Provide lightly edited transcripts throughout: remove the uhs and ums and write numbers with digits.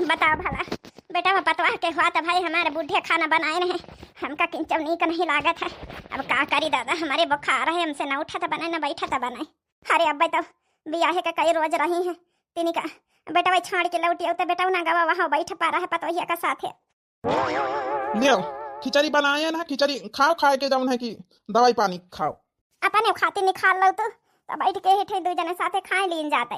बताओ भला बेटा वो पतवाह के हुआ तो भाई हमारे बूढ़े खाना बनाए रहे, हमका किंचव नहीं का नहीं लागत है। अब का करी दादा, हमारे बुखार है, हमसे ना उठा था बनाए ना बैठा था बनाए। अरे अब तो बियाहे का कई रोज रही है तिनी का बेटा वही छाड़ के लौटी तो बेटा ना गवा वहाँ बैठ पा रहा है पतवहिया का साथ है। लियो खिचड़ी बनाए ना, खिचड़ी खाओ, खाए के जाऊन है कि दवाई पानी खाओ। अपने खाती निकाल लो तो बैठ के हेठे दो जने साथे खाए लीन जाते।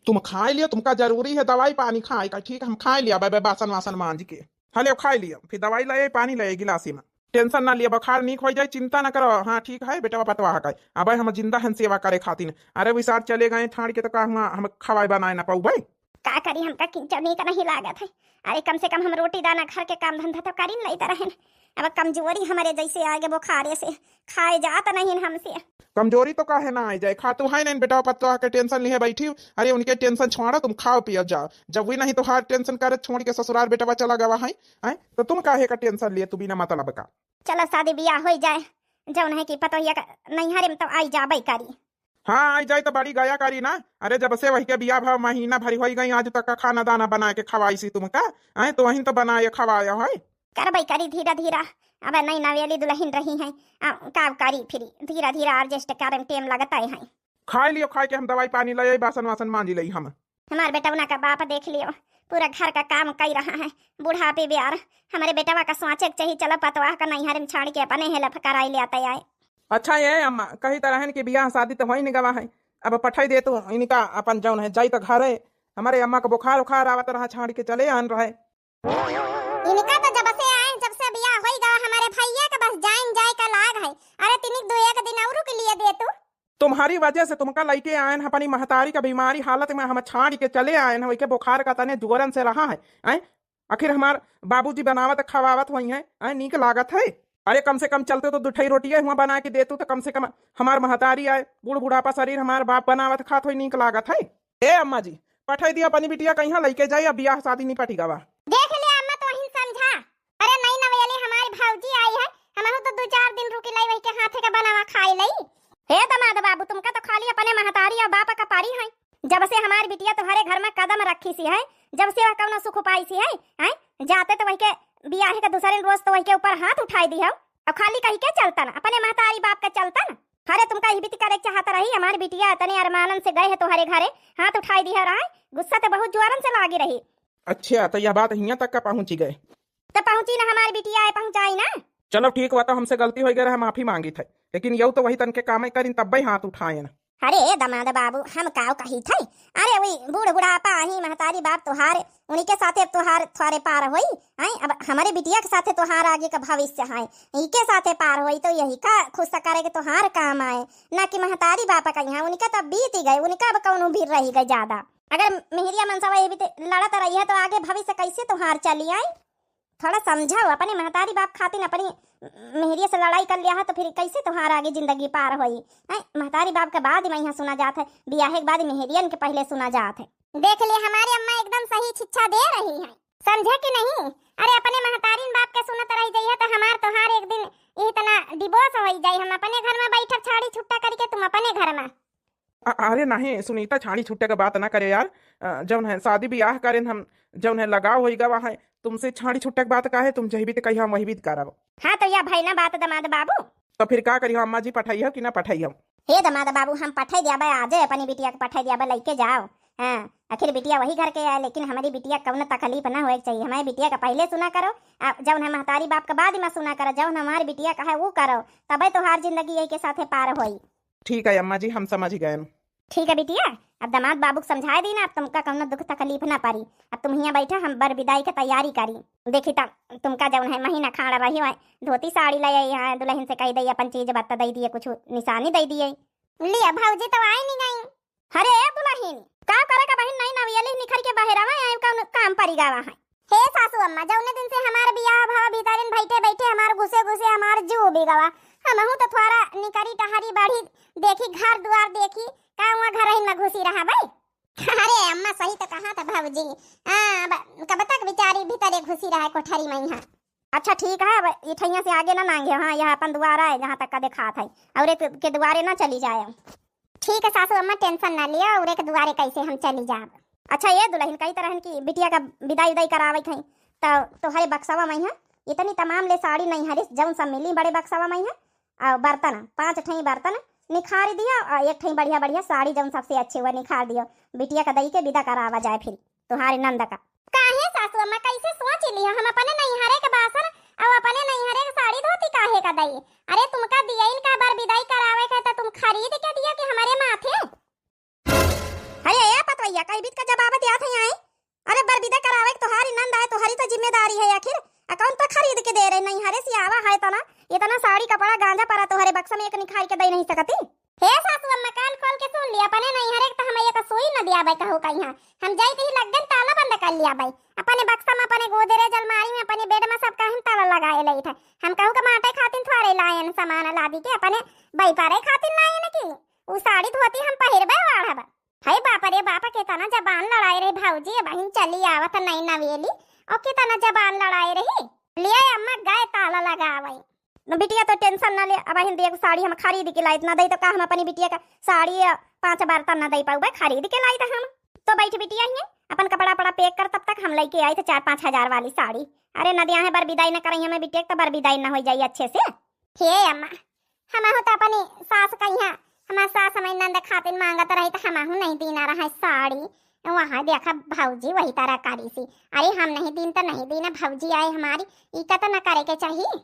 तुम खाए लियो, तुमका जरूरी है दवाई पानी खाए का। ठीक है हम खाए लिया, बासन वासन मांझ के हले खाए लिया, फिर दवाई लाए पानी लाए गिलासी में। टेंशन ना लिया, बुखार नहीं हो जाए, चिंता ना करो। हाँ ठीक है बेटा पतवाह का अब हम जिंदा हन सेवा करे खातिर। अरे विसार चले गए ठाड़ के तो का हम खवाए बनाए ना पाऊ भाई। का करी हमका किंचव नहीं का नहीं लागत है। अरे कम से कम हम रोटी दाना घर के काम धंधा तो करी नहीं तरह। अब कमजोरी हमारे जैसे आगे बुखारे से खाए जात नहीं हमसे। कमजोरी तो काहे ना आ जाए, खा तो है नहीं बेटा पतवाह के टेंशन लिए बैठी। अरे उनके टेंशन छोड़ो, तुम खाओ पियो जाओ। जब भी नहीं तो हर टेंशन करे छोड़ के ससुराल बेटा चला गवा है तो तुम काहे का टेंशन लिए तू बिना मतलब का। चलो शादी ब्याह हो जाए जौन है कि पतोहिया का नैहरे में तो आई जाबई करी। हाँ आई जाए तो बड़ी गया करी ना। अरे जब से वही के बिया भाव महीना भरी हो गई, आज तक का खाना दाना बना के खवाई सी तुमका तो वही तो बनाए खवाया है। करबई करी धीरे धीरे। अब नई नवेली दुल्हन रही है का करी फिर धीरे धीरे एडजस्ट करे में टाइम लगता है। खाए लियो, खाए के हम दवाई पानी ले बासन वासन मांझ लई हम। हमारे बेटा उना का बाप देख लियो पूरा घर का काम कर रहा है, बुढ़ापे ब्यार हमारे बेटवा का सोचे चाहिए। चलो पतवाह का नैहरे में छाड़ के अपने हेल्प कराई ले आते आए। अच्छा ये अम्मा कही तरह की बियाह शादी तो हो ही नहीं गवा है, अब पठाई दे तू इनका अपन जौन है जाई तो घर है। हमारे अम्मा का बुखार उखार आवत रहा छाड़ के चले आन रहे। इनका तो जब से आए जब से बियाह होई गवा हमारे भैया का बस जाइन जाए का लाग है। अरे तिनिक दो एक दिन औरू के लिए दे तू। तुम्हारी वजह से तुमका लेके आए हैं अपनी महतारी का बीमारी हालत में हम छाड़ के चले आए हैं। वही के बुखार का तने जोरन से रहा है आखिर हमार बाबूजी बनावत खवावत हुई है नीक लागत है। अरे कम से कम चलते तो दुठई रोटियां हुआ बना के देतू तो कम से कम हमार महतारी आए बूढ़ बुढ़ापा शरीर हमार बाप बनावत खात हो नीक लागत है। ए अम्मा जी पठाई दिया अपनी बिटिया कहीं लेके जाए, अब ब्याह शादी नहीं पटी गवा। देख ले अम्मा तो वही समझा। अरे नई नवेली हमारी भौजी आई है, हम तो 2-4 दिन रुकी लाई वही के हाथे का बनावा खाई लई। हे दमाद बाबू तुमका तो खाली अपने महतारी और बाप का पारी है। जब से हमारी बिटिया तुम्हारे घर में कदम रखी सी है, जब से वह कौन सुख पाई सी है जाते तो वही के बियाह के दूसरे रोज तो वही के ऊपर हाथ उठाई दी है। अब खाली कहीं के चलता ना अपने महतारी बाप का चलता ना। अरे तुमका ही बीती करे चाहता रही हमारी बिटिया इतने अरमानन से गए है तुम्हारे घरे हाथ उठाई दी है रहा है, गुस्सा तो बहुत जोरन से लागी रही। अच्छा तो यह बात यहाँ तक का पहुंची गए तो पहुंची ना हमारी बिटिया आए पहुंचाई ना। चलो ठीक हुआ तो हमसे गलती हो गई, माफी मांगी थी, लेकिन यू तो वही तन के काम करी तब ही हाथ उठाए ना। अरे दमाद बाबू हम काव कही थे। अरे वही बूढ़ बुढ़ापा ही महतारी बाप तुहार उन्हीं के साथे तुहार थोड़े पार होई है। अब हमारे बिटिया के साथे तुहार आगे का भविष्य है, इनके साथे पार होई तो यही का खुश करे के तुहार काम आए ना कि महतारी बापा का यहाँ उनका तो बीत ही गए, उनका अब कौन भी रही गई ज्यादा। अगर मेहरिया मनसावा ये भी लड़त रही है तो आगे भविष्य कैसे तुहार चली आई। थोड़ा समझाओ अपने महतारी बाप खातिर अपनी मेहरिया से लड़ाई कर लिया है तो फिर कैसे तुम्हारा आगे जिंदगी पार होई है। महतारी बाप के बाद में यहाँ सुना जाता है, बियाह के बाद मेहरियन के पहले सुना जाता है। देख ले हमारी अम्मा एकदम सही शिक्षा दे रही है, समझे कि नहीं। अरे अपने महतारी बाप के सुनत रही जाइए तो हमार तोहार एक दिन इतना डिवोर्स हो जाए। हम अपने घर में बैठक छाड़ी छुट्टा करके तुम अपने घर में। अरे नहीं सुनीता छाड़ी छुट्टे का बात ना करे यार, जौन है शादी ब्याह करें हम जौन है लगाव हो गवा है, तुमसे छाड़ी छुट्टे की बात का है तुम जही भी कही हम वही भी करब। हाँ तो या भाई ना बात दमाद बाबू तो फिर का करी अम्मा जी पठाई हो कि ना पठाई हम। हे दमाद बाबू हम पठाई दिया आज अपनी बिटिया के पठाई दिया लेके जाओ। हाँ आखिर बिटिया वही घर के आए, लेकिन हमारी बिटिया कौन तकलीफ ना होए चाहिए। हमारी बिटिया का पहले सुना करो, जब हम महतारी बाप का बाद में सुना करो, जब हमारी बिटिया का है वो करो, तब तो हर जिंदगी यही के साथे पार होई। ठीक है अम्मा जी हम समझ गए। ठीक है बिटिया अब दामाद बाबू को समझाए दी ना, अब तुमका कौन दुख तकलीफ ना पारी। अब तुम यहाँ बैठा हम बर विदाई की तैयारी करी। देखी तब तुमका जब है महीना खाड़ा रही है धोती साड़ी ले आई दुल्हन से कही दी अपन चीज बत्ता दे दिए कुछ निशानी दे दिए। लिया भौजी तो आई नहीं गई। अरे दुल्हन का करे का बहन नहीं नवियली निखर के बहेरावा आए कौन काम परी गावा है। हे सासू अम्मा जौने दिन से हमार बियाह भाव भीतरन बैठे बैठे हमार घुसे घुसे हमार जीव भी गवा। हमहू तो थोड़ा निकरी टहरी बढ़ी देखी घर द्वार देखी का वहाँ घर ही में घुसी रहा भाई। अरे अम्मा सही तो कहा था भौजी, कब तक बेचारी भीतर घुसी रहा है कोठरी में यहाँ। अच्छा ठीक है अब इठैया से आगे ना मांगे। हाँ यह अपन द्वारा है जहाँ तक का देखा था और एक के द्वारे ना चली जाए। ठीक है सासू अम्मा टेंशन ना लिया और एक द्वारे कैसे हम चली जाए। अच्छा ये दुल्हन कई तरह की बिटिया का विदाई उदाई करावे थई तो तोहरे बक्सवा में है इतनी तमाम ले साड़ी नहीं हरिस जौन सब मिली बड़े बक्सवा में है और बर्तन 5 ठई बर्तन निखार दिया और एक ठई बढ़िया बढ़िया साड़ी जौन सबसे अच्छे हुआ निखार दियो बिटिया का दई के विदा करावा जाए फिर तुम्हारे नंद का काहे सासू अम्मा कैसे सोच लिया हम अपने नहीं हरे के बासन और अपने नहीं हरे के साड़ी धोती काहे का दई अरे तुमका दिया इनका बार विदाई करावे का तो तुम खरीद के दिया कि हमारे माथे अरे ये पतवैया कई बीत का जवाब दिया था आई अरे बरबिदा करावे तोहारी नंद आए तोहारी तो जिम्मेदारी है आखिर अकाउंट तो खरीद के दे रहे नहीं हरे सियावा है तना इतना साड़ी कपड़ा गांजा परा तोहरे बक्सा में एक निखार के दे नहीं सकती हे सासू अम्मा कान खोल के सुन लिया अपने नहीं हरे तो हम एक सोई न दिया भाई कहो कहीं हम जाई ही लगन ताला बंद कर लिया भाई अपने बक्सा में अपने गोदरेज अलमारी में अपने बेड में सब कहीं ताला लगाए लई था हम कहू के माटे खातिन थोड़े लायन सामान लादी के अपने भाई पारे खातिन लायन की वो साड़ी धोती हम पहिरबे वाढ़ा हाय बापा रे बापा के तना जबान लड़ाई रही भाऊजी बहन चली आवत नहीं नवेली और के तना जबान लड़ाई रही लिए अम्मा गाय ताला लगावई न बिटिया तो टेंशन ना ले अब हिंदी एक साड़ी हम खरीद के लाई ना दई तो का हम अपनी बिटिया का साड़ी 5 बार तक ना दई पाऊबे खरीद के लाई था हम तो बैठ बिटिया ही अपन कपड़ा पड़ा पैक कर तब तक हम लेके आई थे 4-5 हजार वाली साड़ी अरे नदिया है बर विदाई न करई हमें बिटिया तो बर विदाई ना हो जाई अच्छे से हे अम्मा हम हो तो अपनी सास कहिया हमारे सास हमारी नंद खातिन मांगत रही तो हम नहीं दीना रहा साड़ी वहाँ देखा भाऊजी वही तरह करी सी अरे हम नहीं दीन तो नहीं दीना भाऊजी आए हमारी इका तो न करे के चाहिए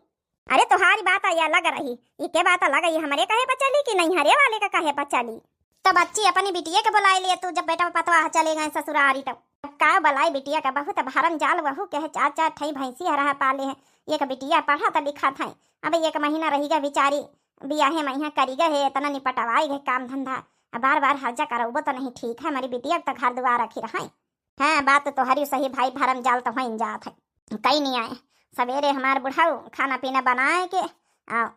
अरे तुम्हारी बात आई अलग रही इके बात अलग आई हमारे कहे पर चली कि नहीं हरे वाले का कहे पर चली तब बच्ची अपनी बिटिया के बुलाई लिए तू जब बेटा पतवा चले गए ससुरारी तब का बुलाई बिटिया का बहुत भरम जाल बहू के 4 ठई भैंसी हरा पाले है एक बिटिया पढ़ा था लिखा था अब 1 महीना रहेगा बेचारी बियाहे महीना करी गए इतना निपटवाई गए काम धंधा बार बार हर्जा करोबो तो नहीं ठीक है हमारी बिटिया तो घर दुआर रखी रहा है बात तो हरी सही भाई भरम जाल तो वहीं जात है कहीं नहीं आए सवेरे हमारे बुढ़ाऊ खाना पीना बनाए के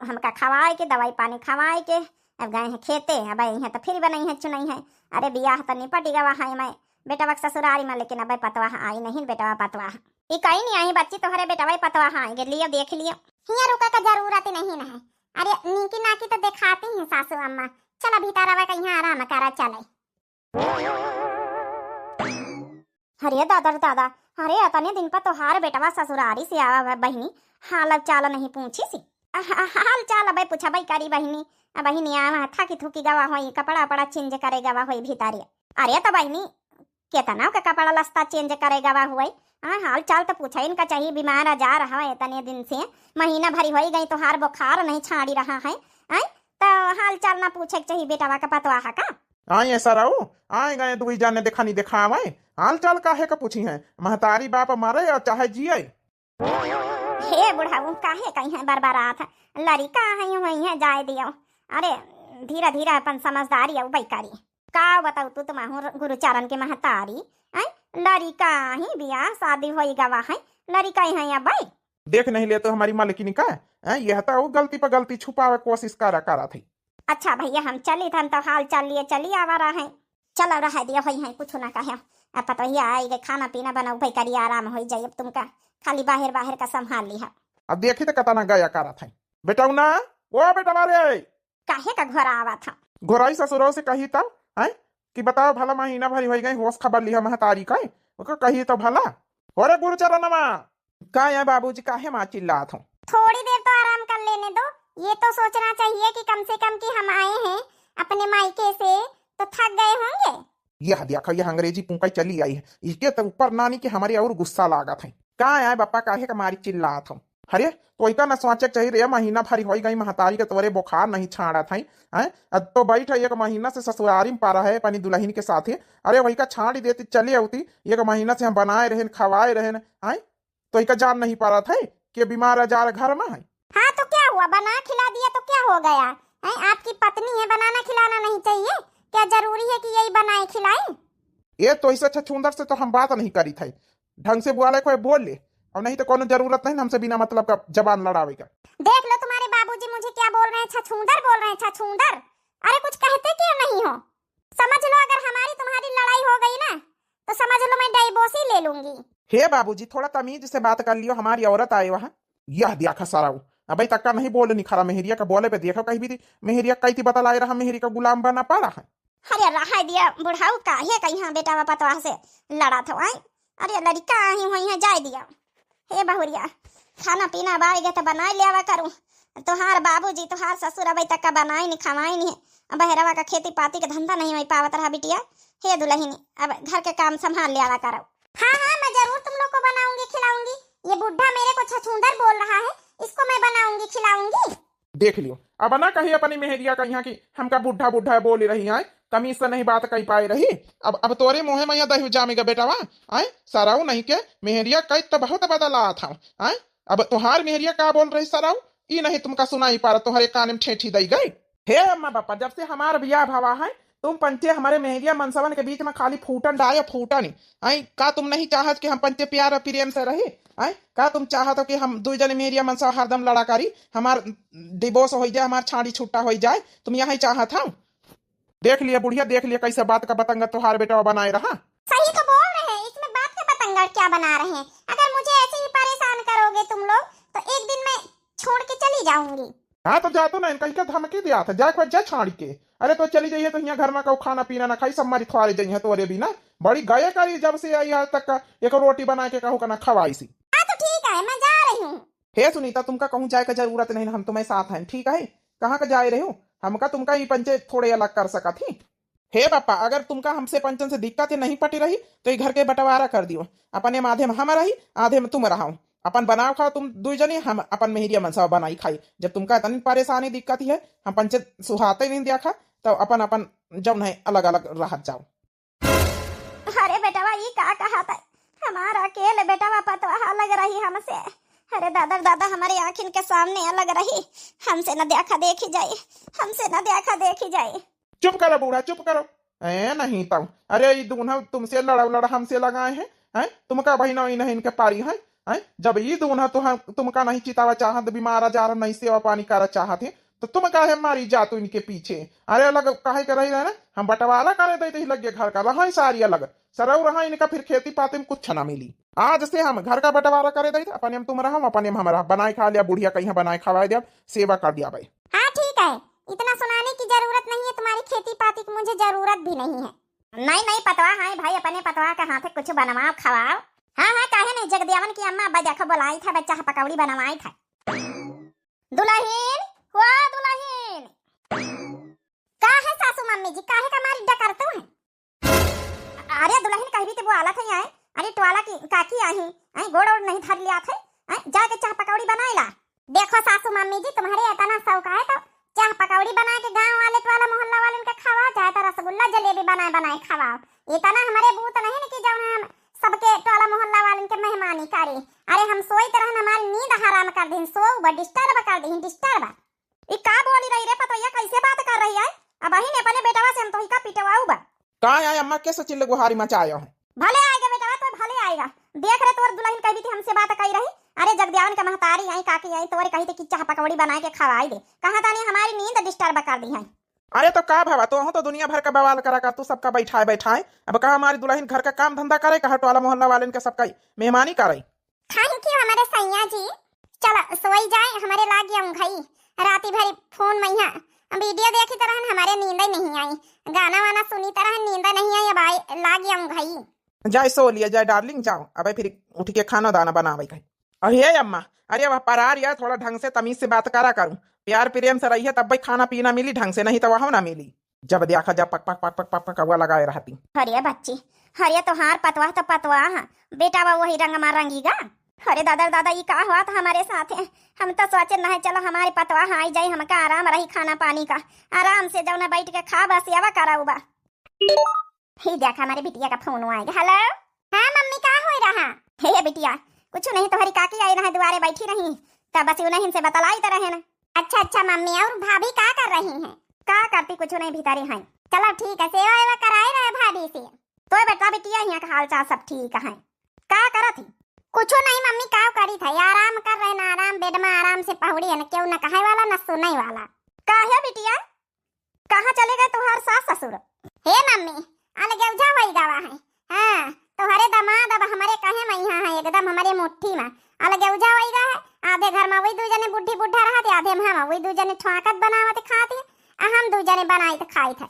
हमका खवाए के दवाई पानी खवाए के अब गए हैं खेते अब यहाँ तो फिर बनाई है चुनाई है अरे बियाह तो निपट गवा है मैं बेटा वक्त ससुरारी में लेकिन अब पतवा आई नहीं बेटवा पतवा ये कहीं नहीं आई बच्ची तो हरे बेटवा पतवा आएंगे लियो देख लियो यहाँ रुका का जरूरत नहीं है अरे नीकी नाकी तो दिखाती हैं सासू अम्मा चला भीतर आवा कहीं आराम करा चले अरे दादा अरे अतने दिन पर तोहार बेटवा ससुरारी से आवा बहनी हाल चाल नहीं पूछी सी हाल चाल अब पूछा भाई करी बहनी आवा था कि थूकी गवा होई कपड़ा पड़ा चेंज करे गवा होई भीतर अरे तो बहनी केतना का कपड़ा लस्ता चेंज करे गवा हुई हाल चाल तो पूछा इनका चाहिए बीमार जा रहा है इतने दिन से महीना भरी हो गई तो हार बुखार नहीं छाड़ी रहा है तो हाल चाल ना पूछे चाहिए बेटा का पतवा का आए ऐसा रहो आए गए दुई जाने देखा नहीं देखा आवे हाल चाल काहे का पूछी है महतारी बाप मारे और चाहे जिये हे बुढ़ाऊ काहे कहीं है बार बार आता लड़का है वही है जाए दियो अरे धीरे धीरे अपन समझदारी और बैकारी का बताऊ तू तुम गुरुचरण के महतारी लड़का ही बियाह शादी हो गवा है लड़का ही है अब देख नहीं ले तो हमारी मालिकिनी का यह तो वो गलती पर गलती छुपावे कोशिश करा थी अच्छा भैया हम चली थे हम तो हाल चाल लिए चली आवा रहा है चलो रह दिया वही है कुछ ना कहे अब पता ही आई गए खाना पीना बनाओ भाई करिए आराम हो जाए अब तुमका खाली बाहर का संभाल लिया अब देखी तो कता ना गया करा था बेटा ना वो बेटा मारे काहे का घोरा आवा था घोराई ससुरों से कही तब है कि बताओ भला महीना भरी हो गई होश खबर लिया महतारी का कही तो भला अरे गुरुचरण का है बाबूजी काहे माँ चिल्ला था थोड़ी देर तो आराम कर लेने दो ये तो सोचना चाहिए कि कम से कम कि हम आए हैं अपने मायके से तो थक गए होंगे यह देखो यह अंग्रेजी पुंकाई चली आई है इसके तो ऊपर नानी के हमारी और गुस्सा लागा था कहाँ है पापा काहे हमारी चिल्ला था अरे तो इतना न सोचे चाहिए रे महीना भरी हो गई महतारी के तोरे बुखार नहीं छाड़ा था अब तो बैठ 1 महीना से ससुरारी में पा रहा है अपनी दुल्हन के साथ अरे वही का छाड़ी देती चली आती 1 महीना से हम बनाए रहे खवाए रहे तो इका जान नहीं पा रहा था कि बीमार आजार घर में है हाँ तो क्या हुआ बना खिला दिया तो क्या हो गया आपकी पत्नी है बनाना खिलाना नहीं चाहिए क्या जरूरी है कि यही बनाए खिलाए ये तो इससे अच्छा छुंदर से तो हम बात नहीं करी थी ढंग से बुआ कोई बोल ले और नहीं तो कोनो जरूरत नहीं हमसे बिना मतलब का जबान लड़ावे का देख लो तुम्हारे बाबूजी मुझे क्या बोल रहे हैं छछूंदर बोल रहे हैं छछूंदर अरे कुछ कहते क्यों नहीं हो समझ लो अगर हमारी तुम्हारी लड़ाई हो गई ना तो समझ लो मैं डाइवोर्स ही ले लूंगी हे बाबूजी थोड़ा तमीज से बात कर लियो हमारी औरत आए वहाँ यह देखा सारा अभी तक का नहीं बोल निखरा मेहरिया का बोले पे देखो कहीं भी मेहरिया कहीं बता लाए रहा मेहरी का गुलाम बना पा रहा है अरे रहा दिया बुढ़ाऊ काहे कहीं हाँ बेटा पतवा से लड़ा था आई। अरे लड़का ही वही है जाए दिया। हे बहुरिया खाना पीना बाई गए तो बनाए लियावा करूँ। तोहार बाबूजी तोहार ससुर अभी तक का बनाई नहीं खवाई नहीं। अब बहरवा का खेती पाती का धंधा नहीं हो पावत रहा बिटिया। हे दुल्हनी अब घर के काम संभाल लियावा करो। हाँ हाँ मैं जरूर तुम लोग को बनाऊंगी खिलाऊंगी। ये बुढ़ा मेरे को छछूंदर बोल रहा है, इसको मैं बनाऊंगी खिलाऊंगी। देख लियो अब ना कही अपनी मेहरिया का यहाँ की हमका बुढ़ा बुढ़ा बोल रही है, तमीज से नहीं बात कही पाई रही। अब तोरे मुँह में दही जामेगा बेटा वहाँ आए सराऊ नहीं के मेहरिया कई तो बहुत बदला था आए। अब तुहार मेहरिया का बोल रही सराऊ ई नहीं तुमका सुनाई पा रहा, तुम्हारे कान में ठेठी दई गई। हे अम्मा पापा जब से हमारा ब्याह भावा है तुम पंचे हमारे मेहरिया मनसवन के बीच में खाली फूटन डायो फूटन आई। का तुम नहीं चाहत कि हम पंचे प्यार और प्रेम से रहे आई? का तुम चाहत हो कि हम दो जने मेहरिया मनसा हरदम लड़ा करी, हमार डिवोर्स हो जाए, हमार छाड़ी छुट्टा हो जाए, तुम यही चाहत हो? देख लिया बुढ़िया देख लिया कैसे बात का बतंगा तुहार बेटा बनाए रहा। सही तो बोल रहे हैं, इसमें बात का बतंगड़ क्या बना रहे हैं। अगर मुझे ऐसे ही परेशान करोगे तुम लोग तो एक दिन मैं छोड़ के चली जाऊंगी। हाँ तो जा तो ना कहीं का धमकी दिया था जा छाड़ के। अरे तो चली जाइए तो यहाँ घर में कहू खाना पीना ना खाई सब मारी थुआरे जाइए तो अरे भी ना बड़ी गए करी जब से आई आज तक का एक रोटी बना के कहू का ना खवाई सी। हाँ तो ठीक है मैं जा रही हूँ। हे सुनीता तुमका कहूँ जाए का जरूरत नहीं, हम तुम्हें साथ हैं ठीक है। कहाँ का जाए रहे हो हमका तुमका ही पंचे थोड़े अलग कर सका थी। हे पापा अगर तुमका हमसे पंचन से दिक्कत नहीं पटी रही तो ये घर के बंटवारा कर दियो, अपने आधे में हम रही आधे में तुम रहा। अपन बनाओ खाओ तुम दो जने, हम अपन मेहरिया मनसा बनाई खाई। जब तुमका इतनी परेशानी दिक्कत है हम पंचे सुहाते नहीं दिया खा तो अपन अपन जब नहीं अलग अलग रह जाओ। अरे बेटा ये का कहा था हमारा अकेले बेटा पतवा अलग रही हमसे। अरे दादा दादा हमारे आँखिन के सामने अलग रही, हमसे न देखा देखी जाए, हमसे न देखा देखी जाए। चुप करो बूढ़ा चुप करो। नहीं तब अरे ये दूल्हा तुमसे लड़ा हमसे लगाए हैं तुमका बहना नहीं इनके पारी है। जब ये दूल्हा तुमका नहीं चितावा चाहत बीमार आजार नहीं सेवा पानी कर चाहते तो तुम काहे मारी जातु इनके पीछे। अरे अलग काहे कर रही ना हम बंटवारा करे देते ही लगे घर का रहा सारी अलग सरऊ रहा इनका फिर खेती पाती में कुछ ना मिली। आज से हम घर का बंटवारा करे देते अपने तुम रहा अपने हम रहा बनाए खा लिया बुढ़िया कहीं बनाए खवा दिया सेवा कर दिया भाई। हाँ ठीक है इतना सुनाने की जरूरत नहीं है, तुम्हारी खेती पाती की मुझे जरूरत भी नहीं है। नहीं पतवा है भाई अपने पतवा के हाथ कुछ बनवाओ खवाओ। हाँ हाँ काहे नहीं जगदेवन की अम्मा अब्बा देखो बुलाई था बच्चा पकौड़ी बनवाई था। दुल्हन हुआ दुल्हन का है सासू मम्मी जी काहे का मारी डकरतो है। अरे दुल्हन कहीं भी तो वो आला थे आए। अरे टवाला की काकी आई गोड़ और नहीं धर लिया थे जाके चाह पकौड़ी बनाएला। देखो सासू मम्मी जी तुम्हारे इतना शौक है तो चाह पकौड़ी बना के गांव वाले वाला मोहल्ला वाले उनका खवाओ, चाहे तो रसगुल्ला जलेबी बनाए खवाओ। इतना हमारे बूत नहीं न कि जब हम सबके टोला मोहल्ला वाले के मेहमानी करे। अरे हम सोई तरह हमारी नींद हराम कर दी सो डिस्टर्ब कर दी डिस्टर्ब। ई का बोली रही रे पतोया कैसे बात कर रही है। अब ही ने अपने बेटवा से हम तो ही का पिटवाऊ बा का आया अम्मा कैसे चिल्ले गुहारी मचाया है। भले आएगा बेटा तो भले आएगा। देख रहे तोर दुल्हन कही थी हमसे बात कही रही। अरे जगदेवन का महतारी आई काकी आई तोरे कही थी कि चाह पकौड़ी बना के खवाई दे, कहा तानी हमारी नींद डिस्टर्ब कर दी है। अरे तो का भावा तो दुनिया भर का बवाल करा कर तू सबका बैठाए अब कहा हमारी दुल्हन घर का काम धंधा करे कहा टोला मोहल्ला वाले के सबका मेहमानी करे। थैंक यू हमारे सैया जी। चल सोई जाए हमारे लागी अंघई राती भरी फोन मैया वीडियो देखी तरह हमारे नींद नहीं आई, गाना वाना सुनी तरह नींद नहीं आई। अब आई लागी अंघई जाए सो लिया जाए डार्लिंग जाओ अब फिर उठ के खाना दाना बनावे कहीं। अरे अम्मा अरे वह परार यार थोड़ा ढंग से तमीज से बात करा करूं, प्यार प्रेम से रही है तब भाई खाना पीना मिली ढंग से, नहीं तो वहां ना मिली। जब देखा जब पक पक पक पक पक पक हुआ लगाए रहती। हरिया बच्ची हरिया तो हार पतवा तो पतवा बेटा वही रंग मार रंगीगा। अरे दादा दादा ये का हुआ था हमारे साथ है। हम तो सोचे नहीं चलो हमारे पतवा आई जाए हमका आराम रही खाना पानी का आराम से जाओ ना बैठ के खा बस यावा करा उबा। ही देखा हमारे बिटिया का फोन आएगा। हेलो हाँ मम्मी का हो रहा हे बिटिया कुछ नहीं तुम्हारी काकी आई रहा दुआरे बैठी रही तब बस उन्हें से बतलाई तो रहे ना। अच्छा मम्मी और भाभी क्या कर रही हैं। का करती कुछ नहीं भीतरी हैं। चलो ठीक है सेवा वेवा कराए रहे भाभी से। तो बेटा बिटिया यहाँ का हाल चाल सब ठीक है। का करा थी कुछ नहीं मम्मी का करी था आराम कर रहे ना आराम बेड में आराम से पहुड़ी है ना क्यों न कहे वाला न सुनने वाला। का है बिटिया कहाँ चले गए तुम्हारे सास ससुर। हे मम्मी अलग उजा वही गवा है। हाँ तुम्हारे दामाद अब हमारे कहे में यहाँ है एकदम हमारे मुट्ठी में अलग उजा वही गा है। आधे घर में वही दो जने बुढ़ी बुढ़ा रहते आधे में हम वही दो जने ठुआकत बनावत खाते हम दो जने बनाए तो खाए थे।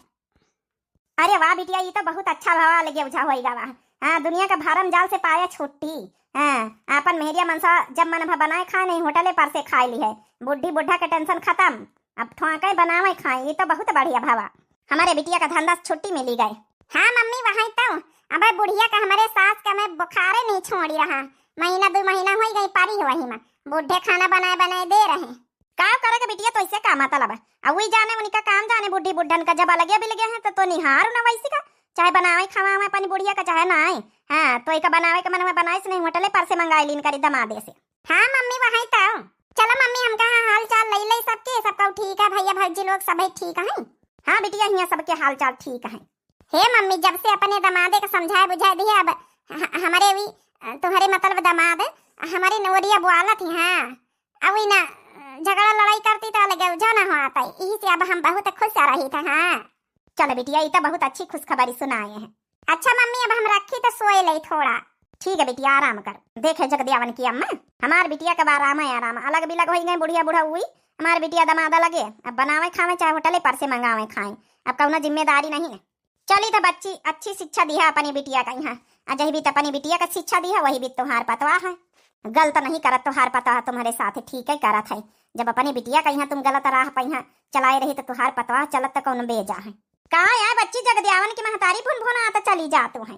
अरे वाह बिटिया, ये तो बहुत अच्छा भावा लगे बुझा होएगा वाह। हाँ, दुनिया का भारम जाल से पाया छुट्टी। हाँ, आपन मेहरिया मनसा जब मन भा बनाए खाए नहीं होटले पर से खाए ली है। बुढ़ी बुढ़ा के टेंशन खत्म, अब ठोके बनावे खाए, ये तो बहुत बढ़िया भावा। हमारे बिटिया का धंधा छुट्टी मिली गए। हाँ मम्मी, वहाँ तो अब बुढ़िया का हमारे सास का मैं बुखारे नहीं छोड़ी रहा, महीना 2 महीना हो गई पारी हो वही में, बुढ़े खाना बनाए बनाए दे रहे। का करेगा बिटिया, तो इससे का मतलब है? अब वही जाने उनका काम जाने, बुढ़ी बुढ़न का जब अलगे भी लगे हैं तो निहार ना वैसे का, चाहे बनावे खावा अपनी बुढ़िया का चाहे ना आए। हाँ, तो एक बनावे का मन में बनाए से नहीं होटले पर से मंगाई लीन करी दमादे से। हाँ मम्मी, वहाँ तो चलो मम्मी, हम कहा हाल चाल ले ले सबके, सबका ठीक है, भैया भौजी लोग सब ठीक है। हाँ बिटिया, यहाँ सबके हाल चाल ठीक है। हे मम्मी, जब से अपने दमादे का समझाए बुझाए दिया, अब हमारे भी तुम्हारे मतलब दमाद हमारी नवरिया बुआला थी। हाँ, अब ना झगड़ा लड़ाई करती तो लगे उजा ना हो आता, यही से अब हम बहुत खुश आ रही था। हाँ चलो बिटिया, ये तो बहुत अच्छी खुशखबरी सुनाए हैं। अच्छा मम्मी, अब हम रखी तो सोए ले थोड़ा। ठीक है बिटिया, आराम कर। देखे जगदियावन की अम्मा, हमार बिटिया का आराम है, आराम अलग बिलग हो गए, बुढ़िया बुढ़ा हुई, हमार बिटिया दमादा लगे, अब बनावे खावे चाहे होटले पर से मंगावे खाए, अब कौना जिम्मेदारी नहीं है। चली तो बच्ची अच्छी शिक्षा दी है अपनी बिटिया का, यहाँ अजय भी तो अपनी बिटिया का शिक्षा दी है, वही भी तुम्हार पतवा है, गलत नहीं करत, तुहार पतवा तुम्हारे साथ ठीक है करत है। जब अपनी बिटिया का यहाँ तुम गलत राह पर यहाँ चलाए रही तो तुहार पतवा चलत तो कौन बेजा है। कहा यार बच्ची, जगदियावन की महतारी भुन भुन आता चली जा तू है।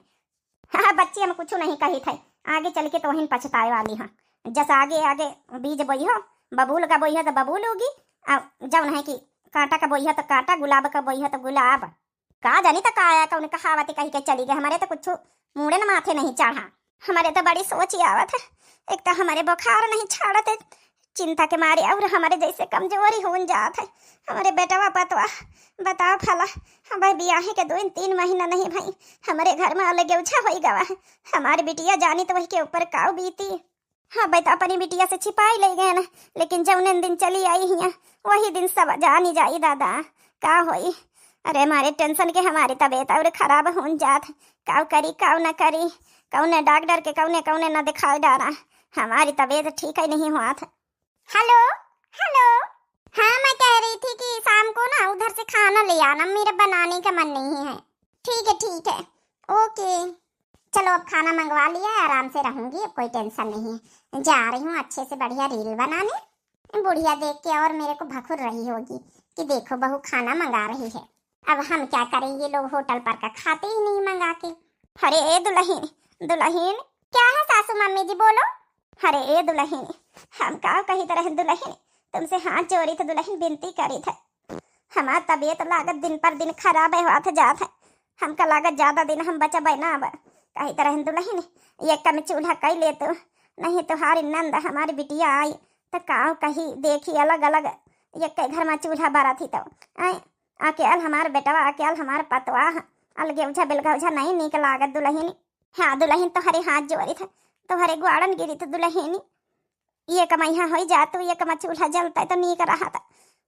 हाँ बच्ची, हम कुछ नहीं कही थे, आगे चल के तो वहीं पछताए वाली हाँ। जस आगे आगे बीज बोई हो, बबूल का बोई हो तो बबूल होगी, जब नहीं कि कांटा का बोई हो तो कांटा, गुलाब का बोई हो तो गुलाब। कहा जानी तो काया का उनका कहावती कही के चली गए, हमारे तो कुछ मुड़े न माथे नहीं चढ़ा। हमारे तो बड़ी सोच ही आवत है, एक तो हमारे बुखार नहीं छाड़ते चिंता के मारे, और हमारे जैसे कमजोरी हो जात है। हमारे बेटवा पतवा बताओ भला, हमारे ब्याह के 2-3 महीना नहीं भाई, हमारे घर में अलग उछा हो गवा है। हमारी बिटिया जानी तो वही के ऊपर काव बीती। हाँ बेटा, अपनी बिटिया से छिपाई ले गए ना, लेकिन जब उन दिन चली आई हिया वही दिन सब जानी जाई दादा का होई। अरे हमारे टेंशन के हमारी तबीयत और खराब हो जात, काव करी काव न करी, कौने डॉक्टर के कौने कौने न दिखाई डारा, हमारी तबीयत ठीक ही नहीं हुआ था। हेलो हेलो, हाँ मैं कह रही थी कि शाम को ना उधर से खाना ले आना, मेरा बनाने का मन नहीं है। ठीक है ओके। चलो अब खाना मंगवा लिया है, आराम से रहूंगी, अब कोई टेंशन नहीं है। जा रही हूँ अच्छे से बढ़िया रील बनाने, बुढ़िया देख के और मेरे को भखुर रही होगी कि देखो बहू खाना मंगा रही है। अब हम क्या करें, ये लोग होटल पर का खाते ही नहीं मंगा के। अरे ए दुल्हन, दुल्हन क्या है सासू मम्मी जी बोलो। अरे ए दुल्हन, हम का कही तरह दुल्हन तुमसे हाथ जोड़ी तो दुल्हन विनती करी थे, हमार तबीयत लागत दिन पर दिन खराब है हाथ जात है, हमका लागत ज्यादा दिन हम बचबे ना। अब कही तरह दुल्हन ये कम चूल्हा कई ले तो नहीं, तुम्हारी नंद हमारी बिटिया आई तो काव कही देखी अलग अलग ये के घर में चूल्हा बारा थी, तो अकेल हमार बेटवा अकेल हमार पतवा अलगे उझा बिलगा उझा नहीं निक लागत दुल्हन। हाँ दुल्हन तुम्हारे हाथ जोड़ी था, तुम्हारे ग्वाड़न गिरी तो दुल्हन ये कमाइया हो जातू, ये कमा चूल्हा जलता है तो नीक रहा था,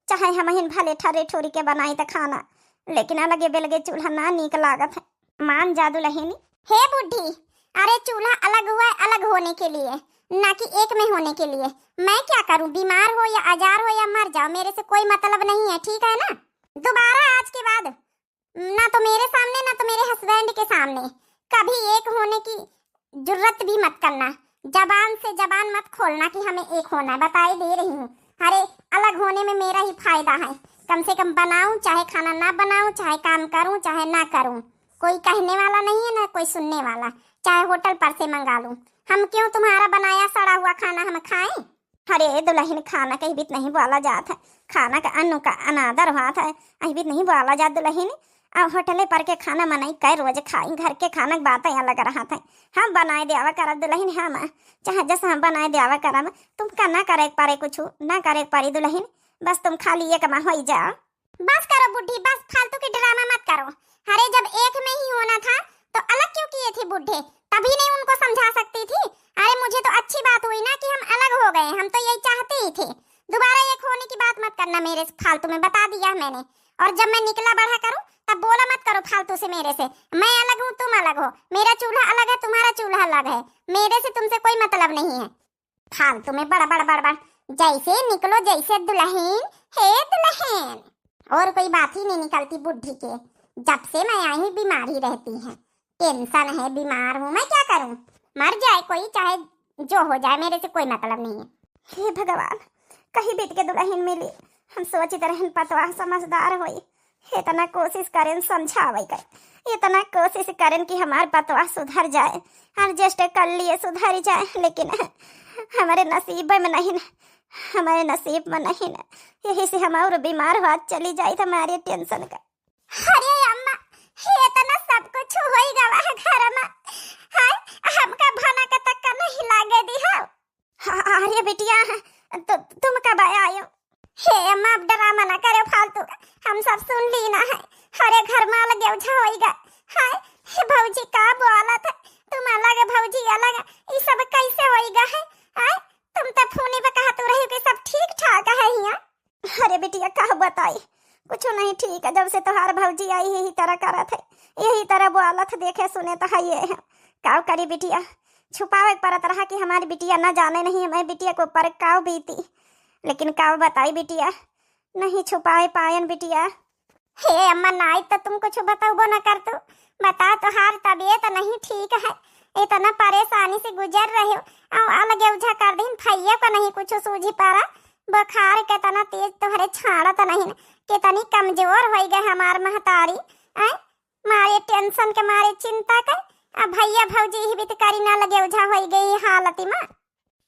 चाहे हम भले ठरे ठोरी के बनाई था खाना, लेकिन अलगे बेलगे चूल्हा ना नीक लागत है, मान जा दुल्हन। हे बुढ़ी, अरे चूल्हा अलग हुआ है अलग होने के लिए, ना कि एक में होने के लिए। मैं क्या करूं, बीमार हो या आजार हो या मर जाओ, मेरे से कोई मतलब नहीं है, ठीक है ना। दोबारा आज के बाद ना तो मेरे सामने ना तो मेरे हस्बैंड के सामने कभी एक होने की जरूरत भी मत करना, जबान से जबान मत खोलना कि हमें एक होना है, बताई दे रही हूँ। अरे अलग होने में मेरा ही फायदा है, कम से कम बनाऊं चाहे खाना ना बनाऊं, चाहे काम करूं चाहे ना करूं, कोई कहने वाला नहीं है ना कोई सुनने वाला, चाहे होटल पर से मंगा लूं। हम क्यों तुम्हारा बनाया सड़ा हुआ खाना हम खाएं। अरे दुल्हन, खाना कहीं भी नहीं बोला जाता है, खाना का अन्न का अनादर हुआ था, कहीं भी नहीं बोला जाता दुल्हन। अब होटले पर के खाना मनाई कै रोज खाई, घर के खाना की बात अलग रहा था। हम बनाए देवा कर दुल्हन, हम चाहे जैसा हम बनाए देवा कर, तुम का ना करे पारे कुछ ना करे पारी दुल्हन, बस तुम खाली एक में हो जाओ। बस करो बुढ़ी, बस फालतू की ड्रामा मत करो। अरे जब एक में ही होना था तो अलग क्यों किए थे बुढ़े, तभी नहीं उनको समझा सकती थी। अरे मुझे तो अच्छी बात हुई ना कि हम अलग हो गए, हम तो यही चाहते ही थे। दोबारा एक होने की बात मत करना मेरे फालतू में, बता दिया मैंने। और जब मैं निकला बढ़ा करूं तब बोला मत करो फालतू से मेरे से। मैं अलग हूँ तुम अलग हो, मेरा चूल्हा अलग है तुम्हारा चूल्हा अलग है, मेरे से तुमसे कोई मतलब नहीं है। फालतू में बड़ा बड़ा बड़ा जैसे निकलो जैसे दुल्हन। हे दुल्हन, और कोई बात ही नहीं निकलती बुढ़ी के, जब से मैं आई बीमार ही रहती है, टेंशन है, बीमार हूँ, मैं क्या करूँ? मर जाए कोई, चाहे जो हो जाए, मेरे से कोई मतलब नहीं है। हे भगवान, कहीं बीत के दुल्हन मिली, हम सोचित रहन पतवा समझदार होई, इतना कोशिश करें समझावे कर, इतना कोशिश करें कि हमार पतवा सुधर जाए, एडजस्ट कर लिए सुधर जाए, लेकिन हमारे नसीब में नहीं न, हमारे नसीब में नहीं न, यही से हम और बीमार हुआ चली जाए तो हमारे टेंशन का। अरे अम्मा, ये इतना सब कुछ होई गवा घर में, हाय हमका भना का तक नहीं लागे दी हो। अरे बिटिया, तो तुम कब आयो? हे अम्मा, अब ड्रामा ना करे फालतू का, हम सब सुन ली ना है। अरे घर में अलग उठा होईगा, हाय हे भौजी का बोला था, तुम अलग भौजी अलग, ये सब कैसे होईगा है? हाय तुम तो फोन पे कहा तो रही कि सब ठीक ठाक है यहाँ। अरे बिटिया का बताई, कुछ नहीं ठीक है, जब से तोहार भौजी आई यही तरह करत है, यही तरह बोला था, देखे सुने तो है ये काव करी बिटिया, छुपावे परत रहा कि हमारी बिटिया न जाने नहीं हमारी बिटिया को ऊपर काव बीती, लेकिन काव बताई बिटिया, नहीं छुपाए पायन बिटिया। हे अम्मा, नाई तो तुम कुछ बताओ ना कर, तू बता, तो हार तबीयत नहीं ठीक है, इतना परेशानी से गुजर रहे हो, और अलग उठा कर दिन भैया को नहीं कुछ सूझी पारा, बुखार के तना तेज तुम्हारे छाड़ा तो नहीं, कितनी कमजोर हो गए हमार महतारी, मारे टेंशन के मारे चिंता के, अब भैया भौजी ही बीत करी ना लगे उठा हो गई हालत में।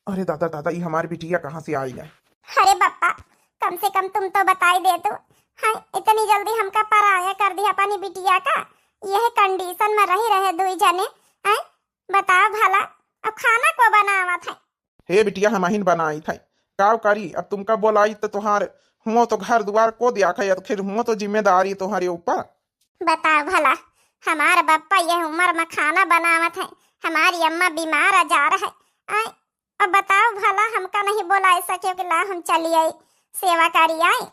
अरे दादा दादा, ये हमारी बिटिया कहाँ से आई है? अरे बप्पा, कम से कम तुम तो बताई दे तो, हाँ इतनी जल्दी हमका पराया कर दिया अपनी बिटिया का, यह कंडीशन में रहे दुई जने, बताओ भला, अब खाना को बनावा था? हे बिटिया, हम ही बनाई था, काव करी, अब तुमका बोलाई तो तुहार हुआ तो घर द्वार को दिया खा, फिर हुआ तो जिम्मेदारी तुम्हारे ऊपर। बताओ भला, हमारे बप्पा यह उम्र में खाना बनावत है, हमारी अम्मा बीमार जा रहा है, अब बताओ भला, हमका नहीं बोला सके कि ला हम चली आई सेवा करी आए।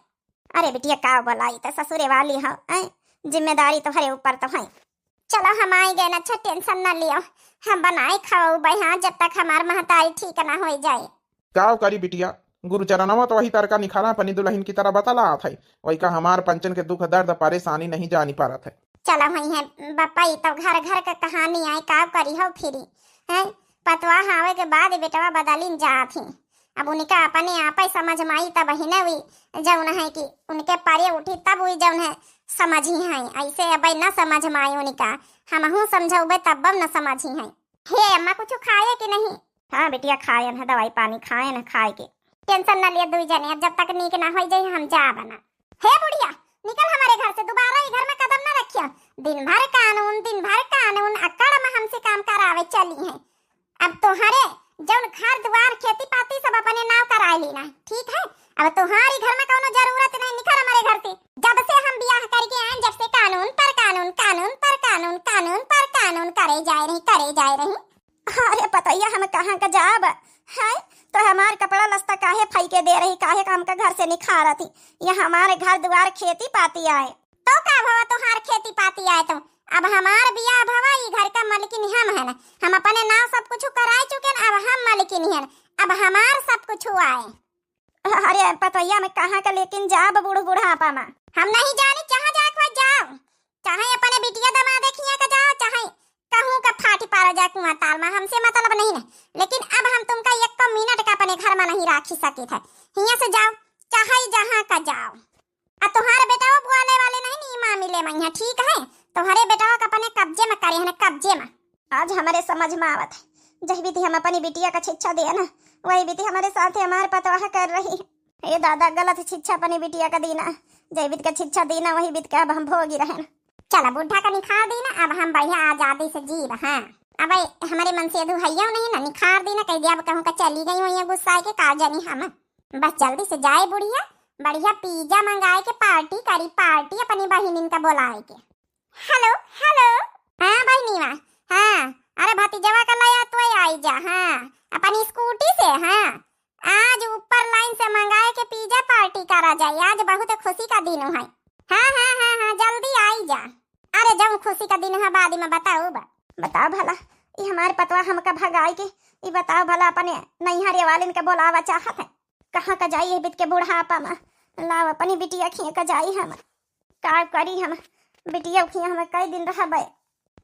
अरे बिटिया का बोलाई तो ससुरे वाली हो, जिम्मेदारी तुम्हारे ऊपर तो है। चलो हम आई गए ना, अच्छा टेंशन ना लियो, हम बनाए खाओ बहा, जब तक हमार महतारी ठीक ना हो जाए। काव करी बिटिया, गुरु चरणवा तो वही तरह का निखारा अपनी दुल्हन की तरह बतला था, वही का हमार पंचन के दुख दर्द परेशानी नहीं जानी पा रहा था। चलो वही है बप्पा, तो घर घर का कहानी आई, काव करी हो फिरी है, पतवा हावे के बाद बेटवा बदलिन जात ही, अब उनका अपने आप ही समझ में आई, तब ही न हुई जौन है कि उनके पारे उठी तब हुई जौन है समझ ही है, ऐसे अब न समझ में आई उनका, हमहू समझौबे तब न समझ ही है। हे अम्मा, कुछ खाए कि नहीं? हाँ बिटिया, खाए न, दवाई पानी खाए न, खाए के टेंशन न लिया दुई जने, जब तक नीक ना हो जाए हम जा बना। हे बुढ़िया, निकल हमारे घर से, दोबारा ये घर में कदम न रखियो, दिन भर कानून अकड़ में हमसे काम करावे चली है। अब तोहरे जौन घर द्वार खेती पाती सब अपने नाव करा लेना, ठीक है? अब तुम्हारी घर में कोनो जरूरत नहीं, निकल हमारे घर से। जब से हम ब्याह करके आए, जब से कानून पर कानून, कानून पर कानून, कानून पर कानून करे जाए रही। अरे पतैया, हम कहाँ का जाब है, तो हमारे कपड़ा लस्ता काहे फैके दे रही, काहे काम का घर से निखारा थी, ये हमारे घर द्वार खेती पाती आए। तो का भवा तुहार खेती पाती आए, तो अब हमार बियाह भवा, ये घर का मालिकिन हम है ना, हम अपने नाव सब कुछ कराए चुके न, अब हम मालिकिन है, अब हमार सब कुछ आए। अरे पतैया, मैं कहाँ का लेकिन जाब बुढ़ापा में, हम नहीं जानी, जहाँ जाओ, चाहे अपने बिटिया दमा देखिए का जाओ, चाहे कहूँ का फाटी पारा जा कुआं ताल में, हमसे मतलब नहीं है, लेकिन अब हम तुमका एक मिनट का अपने घर में नहीं राखी सके थे, यहाँ से जाओ, चाहे जहाँ का जाओ। अब तुम्हारे बेटा वो बुआले वाले नहीं मामिले में यहाँ, ठीक है? तुम्हारे बेटा को अपने कब्जे में करे है, कब्जे में। आज हमारे समझ में आवत है, जही बीती हम अपनी बिटिया का शिक्षा दिया ना, वही बीती हमारे साथ हमारे पतवाह कर रही है। ये दादा गलत शिक्षा अपनी बिटिया का दीना, जही बीत का शिक्षा दीना वही बीत का अब हम भोगी रहे। चला बुढ़ा का निखार देना, अब हम बढ़िया आजादी से जी रहा। अब हमारे मन से दुहैया नहीं ना, निखार देना, कह दिया अब कहूँ का चली गई हुई गुस्सा के का जानी हम, बस जल्दी से जाए बुढ़िया, बढ़िया पिज्जा मंगाए के पार्टी करी, पार्टी अपनी बहिनीन का बोलाए के। हेलो हाँ बहिनीवा, हाँ अरे भतीजवा का लाया तो आई जा, हाँ अपनी स्कूटी से, हाँ आज ऊपर लाइन से मंगाए के पिज्जा पार्टी करा जाए, आज बहुत खुशी का दिन है। हाँ जल्दी आई जा। अरे जब खुशी का दिन है बाद में बताओ भला, ये हमारे पतवा हमका भगाई के, ये बताओ भला अपने नैहरे वाले के बोलावा चाहत है, कहाँ का जाइए बीत के बुढ़ापा में, लाव अपनी बिटिया खिए का जाई हम, का करी हम, बिटिया उखिया हमें कई दिन रह बे।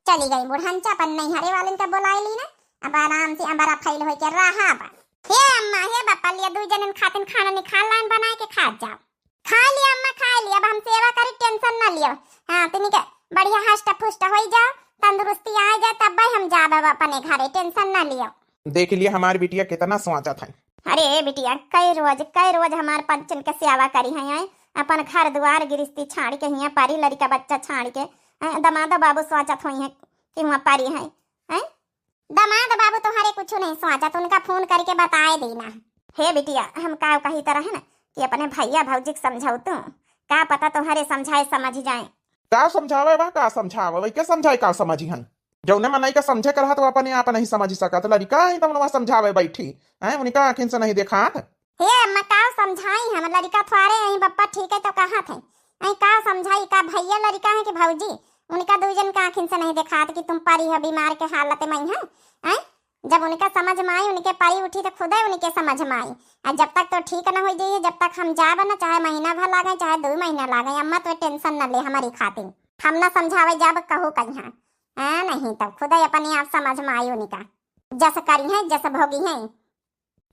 चली गई बुढ़ांचा अपन नैहरे वाले का बोलाई ली ना, अब आराम से अंबारा फैल हो के रहा बा। हे अम्मा हे बापा लिया दू जनन खातिन खाना निकाल लाइन बना के खा जाओ। खा लिया अम्मा खा लिया, अब हम सेवा करी टेंशन ना लियो। हाँ तिनी के बढ़िया हष्ट पुष्ट हो जाओ, तंदुरुस्ती आ जाए तब भाई हम जाब अपने घरे, टेंशन ना लियो। देख लिया हमारी बिटिया कितना स्वाचा था। अरे बिटिया कई रोज हमार पंचन के सेवा करी है, अपन घर द्वार गिरस्ती छाड़ के हिया पारी लड़का बच्चा छाड़ के दमाद बाबू स्वाचत हुई है कि वहाँ पारी है। दमाद बाबू तुम्हारे कुछ नहीं सोचा, तो उनका फोन करके बताए देना। हे बिटिया हम का कही तरह है ना कि अपने भैया भौजी के समझाऊ, तू का पता तुम्हारे समझाए समझ जाए। का समझावे बा का समझावे वही के समझाए का समझी हन, जौने मनई का समझे करहा तो अपने आप नहीं समझ सकत लड़का ही तुम समझावे बैठी है, उनका आखिन से नहीं देखा। हे अम्मा का समझाई हम लड़का थोड़े यही बप्पा ठीक है तो कहा थे आई का समझाई का भैया लड़का है कि भौजी, उनका दूजन का आखिन से नहीं देखा कि तुम परी है बीमार के हालत में है। जब उनका समझ में आई उनके पारी उठी तो खुद ही उनके समझ में आई, और जब तक तो ठीक ना हो जाइए जब तक हम जाब ना, चाहे महीना भर लागे चाहे 2 महीना लागे, अम्मा तो टेंशन न ले हमारी खातिर, हम ना समझावे जब कहो कहीं नहीं तब खुद ही अपने आप समझ में आई उनका, जैसा करी है जैसा भोगी है।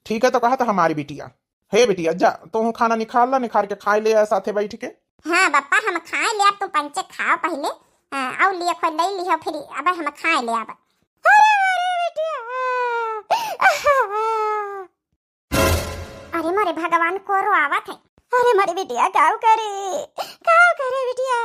ठीक है तो कहा था हमारी बिटिया। हे बिटिया जा तू खाना निकाल ला, निखार के खाए ले साथे बैठ के। हाँ बप्पा हम खाए ले, अब तुम पंचे खाओ पहले और लिए खोल ले लियो फिर अब हम खाए ले। अब अरे मोरे भगवान को रोआवत है। अरे मारी बिटिया काव करे बिटिया,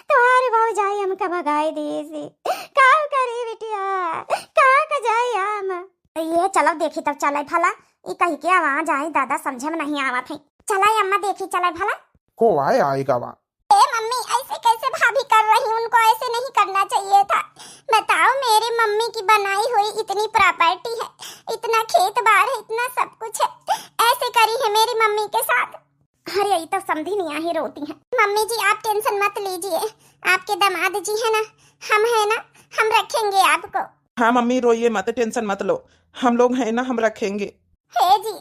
तुम्हारे भाव जाए हमका भगाए देसी, काव करे बिटिया का जाए हम। ये चलो देखी तब चले भला, ये कही के आवाज आई दादा समझे में नहीं आवत है। चला अम्मा देखी चले भला। को आएगा वहाँ। ए मम्मी ऐसे कैसे भाभी कर रही, उनको ऐसे नहीं करना चाहिए था। बताओ मेरी मम्मी की बनाई हुई इतनी प्रॉपर्टी है, इतना खेत बार है, इतना सब कुछ है, ऐसे करी है मेरी मम्मी के साथ। अरे यही तो समझी नहीं आई रोती है। मम्मी जी आप टेंशन मत लीजिए, आपके दामाद जी है ना, हम है ना, हम रखेंगे आपको। हाँ मम्मी रोइए मत, टेंशन मत लो, हम लोग हैं ना, हम रखेंगे। हे जी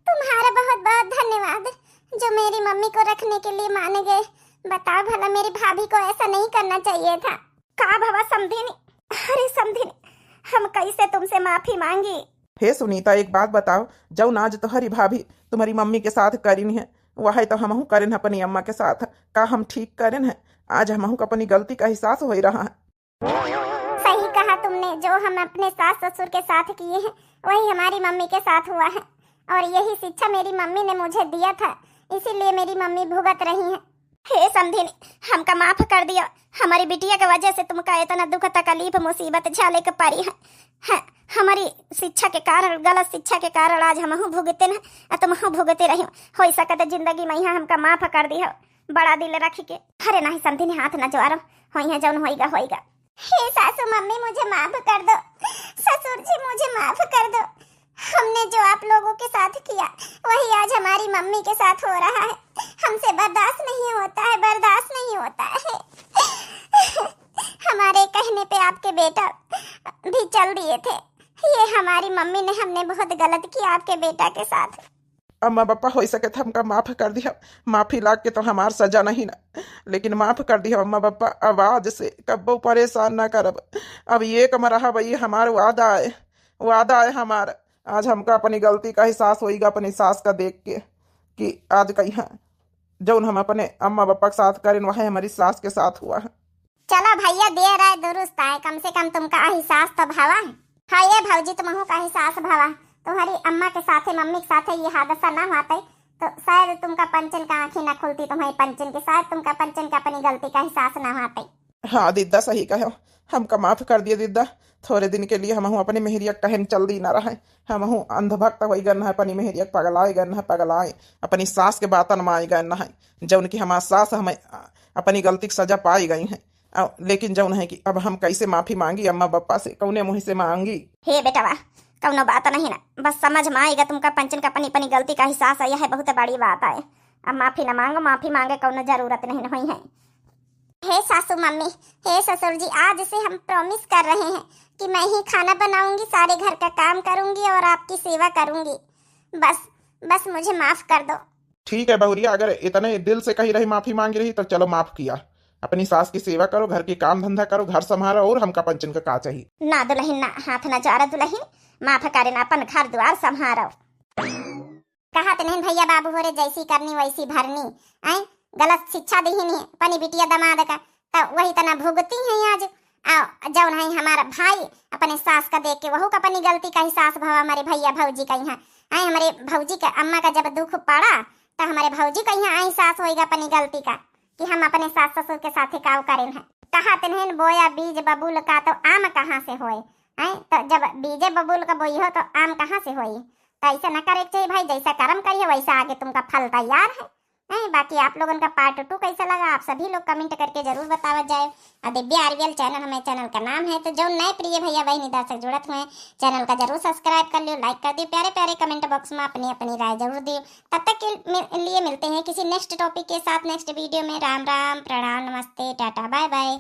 तुम्हारा बहुत बहुत धन्यवाद जो मेरी मम्मी को रखने के लिए माने गए। बताओ भला मेरी भाभी को ऐसा नहीं करना चाहिए था। का भवा समझी नहीं, अरे समझी नहीं, हम कैसे तुमसे माफी मांगी। हे सुनीता एक बात बताओ, जो नाज तुम्हारी भाभी तुम्हारी मम्मी के साथ करीन है वह तो हमहू करें अपनी अम्मा के साथ, का हम ठीक करें है? आज हमहू को अपनी गलती का एहसास हो रहा है। सही कहा तुमने, जो हम अपने सास ससुर के साथ किए हैं वही हमारी मम्मी के साथ हुआ है, और यही शिक्षा मेरी मम्मी ने मुझे दिया था, इसीलिए मेरी मम्मी भुगत रही है। हे समझी हमका माफ कर दिया, हमारी बिटिया के वजह से तुमका इतना दुख तकलीफ मुसीबत झेले के पारी है। हमारी शिक्षा के कारण, गलत शिक्षा के कारण आज हम भुगते न, तुम भुगते रही हो सकते जिंदगी में हमका माफ कर दिया, बड़ा दिल रखी के। अरे नहीं समझी हाथ न जोरो, होई जौन होइगा होइगा। हे सासू मम्मी मुझे माफ कर दो, ससुर जी मुझे माफ कर दो। हमने जो आप लोगों के साथ किया वही आज हमारी मम्मी के साथ हो रहा है, हमसे बर्दाश्त नहीं होता है, बर्दाश्त नहीं होता है। हमारे कहने पे आपके बेटा भी चल दिए थे, ये हमारी मम्मी ने, हमने बहुत गलत किया आपके बेटा के साथ। अम्मा पापा हो सके तो हमका माफ कर दिया, माफी लाग के तो हमार सजा नहीं ना, लेकिन माफ कर दिया अम्मा पापा, अब आज से कब्बो परेशान ना करब। अब ये कम रहा भाई, हमार वादा है हमारा। आज हमका अपनी गलती का एहसास होएगा अपनी सास का देख के कि आज कहीं जो हम अपने अम्मा पापा के साथ करें वह हमारी सास के साथ हुआ है। चलो भैया देर आए दुरुस्त आए, कम से कम तुमका एहसास तो भावा है। हाँ ये भाजी तुम्हें का एहसास भावा, तुम्हारी अम्मा के साथ मम्मी के साथ ये हादसा ना होता तो शायद तुमका पंचन का आंखें ना खुलती, तुम्हारी पंचन के साथ तुमका पंचन का अपनी गलती का एहसास ना होता। हाँ दीदा सही कहो, हमका माफ कर दिया दीदा। थोड़े दिन के लिए हम अपने मेहरिया कहन चल दी ना रहे, हम अंधभक्त हो गए है, अपनी मेहरिया पगलाए गए है, पगलाए अपनी सास के बातन में आए गए है, जौन की हमारी सास हमें अपनी गलती की सजा पाई गई है। लेकिन जौन है कि अब हम कैसे माफी मांगी अम्मा पापा से, कौने मुँह से मांगी? हे बेटा वाह कौनो बात नहीं ना, बस समझ में आएगा तुमका पंचन का अपनी अपनी गलती का एहसास है, यह बहुत बड़ी बात है। अब माफी न मांगो, माफी मांगे कौनो जरूरत नहीं हुई है। हे सासू मम्मी, हे ससुर जी, आज से हम प्रॉमिस कर रहे हैं कि मैं ही खाना बनाऊंगी, सारे घर का काम करूंगी और आपकी सेवा करूंगी। बस मुझे माफ कर दो। ठीक है बहुरिया, अगर इतने दिल से कही रही माफी मांगी रही तो चलो माफ किया। अपनी सास की सेवा करो, घर की काम धंधा करो, घर संभालो, और हमका पंचन का चाहिए। ना दुल्हन ना, हाथ न जोड़ा दुल्हन, माफ करे ना, अपन घर द्वार संभारो। कहत नहीं भैया बाबू हो रे, जैसी करनी वैसी भरनी। आई गलत शिक्षा दी नहीं अपनी बिटिया दमाद का, तो वही तना भुगती है आज। जौन है हमारा भाई अपने सास का देख के वहू का अपनी गलती का ही सास भाव हमारे भैया भौजी का यहाँ आई, हमारे भौजी का अम्मा का जब दुख पड़ा तो हमारे भौजी का यहाँ आई सास होएगा अपनी गलती का कि हम अपने सास ससुर के साथ काव करें हैं। कहा तनहन बोया बीज बबूल का तो आम कहाँ से होए। आई तो जब बीजे बबूल का बोई हो तो आम कहाँ से होई। तो ऐसा न करे चाहिए भाई, जैसा कर्म करिए वैसा आगे तुमका फल तैयार है। नहीं बाकी आप लोगों का पार्ट 2 कैसा लगा आप सभी लोग कमेंट करके जरूर बतावा जाए। दिव्या आरवीएल चैनल हमारे चैनल का नाम है, तो जो नए प्रिय भैया बहनी दर्शक जुड़त हुए चैनल का जरूर सब्सक्राइब कर लियो, लाइक कर दियो, प्यारे प्यारे कमेंट बॉक्स में अपनी अपनी राय जरूर दियो। तब तक के लिए मिलते हैं किसी नेक्स्ट टॉपिक के साथ नेक्स्ट वीडियो में। राम राम, प्रणाम, नमस्ते, टाटा, बाय बाय।